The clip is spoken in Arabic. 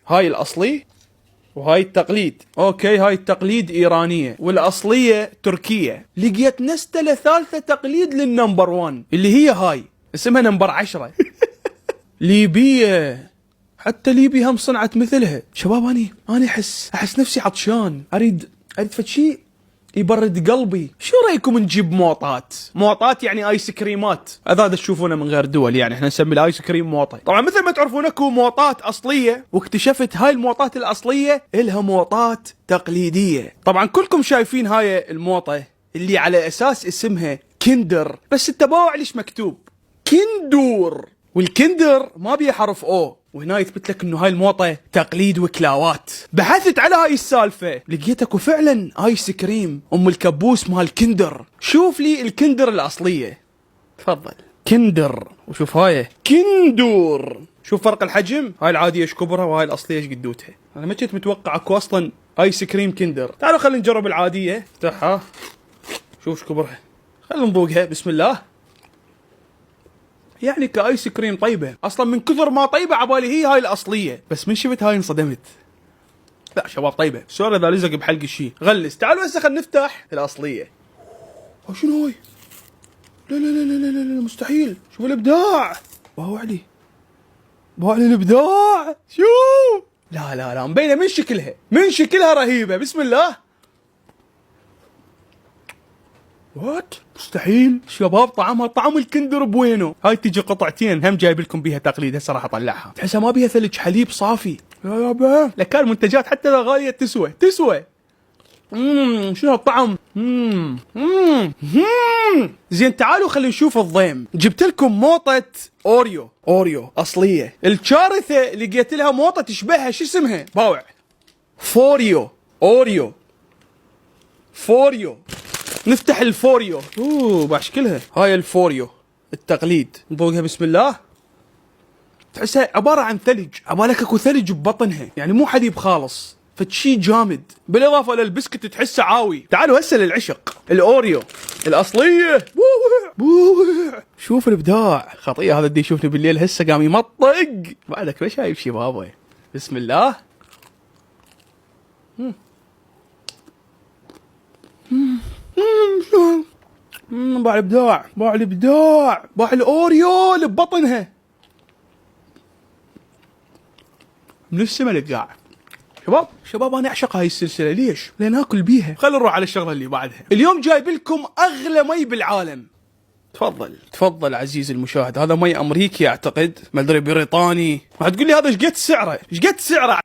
هاي الاصلي وهاي التقليد. اوكي هاي التقليد ايرانية والاصلية تركية. لقيت نستلة ثالثة تقليد للنمبر 1 اللي هي هاي اسمها نمبر 10. ليبية، حتى ليبيا هم صنعت مثلها. شباب اني احس نفسي عطشان، اريد فد شيء يبرد قلبي. شو رايكم نجيب موطات يعني ايس كريمات. هذا تشوفونه من غير دول، يعني احنا نسمي الايس كريم موطه. طبعا مثل ما تعرفون اكو موطات اصليه، واكتشفت هاي الموطات الاصليه الها موطات تقليديه. طبعا كلكم شايفين هاي الموطه اللي على اساس اسمها كندر، بس التباوع ليش مكتوب كندور، والكندر ما بيه حرف او، وهنا يثبت لك انه هاي الموطه تقليد وكلاوات. بحثت على هاي السالفه لقيت اكو فعلا ايس كريم ام الكبوس مال كندر. شوف لي الكندر الاصليه، تفضل كندر، وشوف هاي كندور. شوف فرق الحجم، هاي العاديه ايش كبرها وهاي الاصليه ايش قدوتها. انا ما كنت متوقع اكو اصلا ايس كريم كندر. تعالوا خلينا نجرب العاديه، افتحها شوف ايش كبرها، خلينا نذوقها. بسم الله. يعني كايس كريم طيبه، اصلا من كثر ما طيبه عبالي هي هاي الاصليه، بس من شفت هاي انصدمت. لا شباب طيبه، سوري اذا لزق بحلق الشيء غلس. تعالوا هسه خلينا نفتح الاصليه. شنو هاي؟ لا لا لا لا لا لا مستحيل. شوف الابداع، باوع لي الابداع. شوف، لا لا لا مبينه من شكلها رهيبه. بسم الله. وات مستحيل شباب، طعمها طعم الكندر بوينه. هاي تجي قطعتين هم جايب لكم بيها تقليد، هسه راح اطلعها. تحسها ما بيها ثلج، حليب صافي. يا يابا لكان المنتجات حتى لو غاليه تسوى. شنو الطعم. زين تعالوا خلينا نشوف الضيم. جبت لكم موطه اوريو اصليه. الكارثه لقيت لها موطه تشبهها، شو اسمها؟ باوع فوريو. نفتح الفوريو. بشكلها هاي الفوريو التقليد، نذوقها. بسم الله. تحسها عبارة عن ثلج، عبالك اكو ثلج ببطنها، يعني مو حليب خالص، فتشي جامد. بالاضافة للبسكت تحسه عاوي. تعالوا هسه للعشق، الاوريو الاصلية. بوع شوف الابداع. خطية هذا، بدي يشوفني بالليل هسه قام يمطق. بعدك ما شايف شي بابا. بسم الله. باع الابداع، باع الاوريو اللي ببطنها من السما للقاع. شباب انا اعشق هاي السلسله. ليش؟ لان اكل بيها. خلينا نروح على الشغله اللي بعدها. اليوم جايب لكم اغلى مي بالعالم. تفضل عزيزي المشاهد، هذا مي امريكي اعتقد، ما ادري بريطاني. راح تقول لي هذا ايش قد سعره؟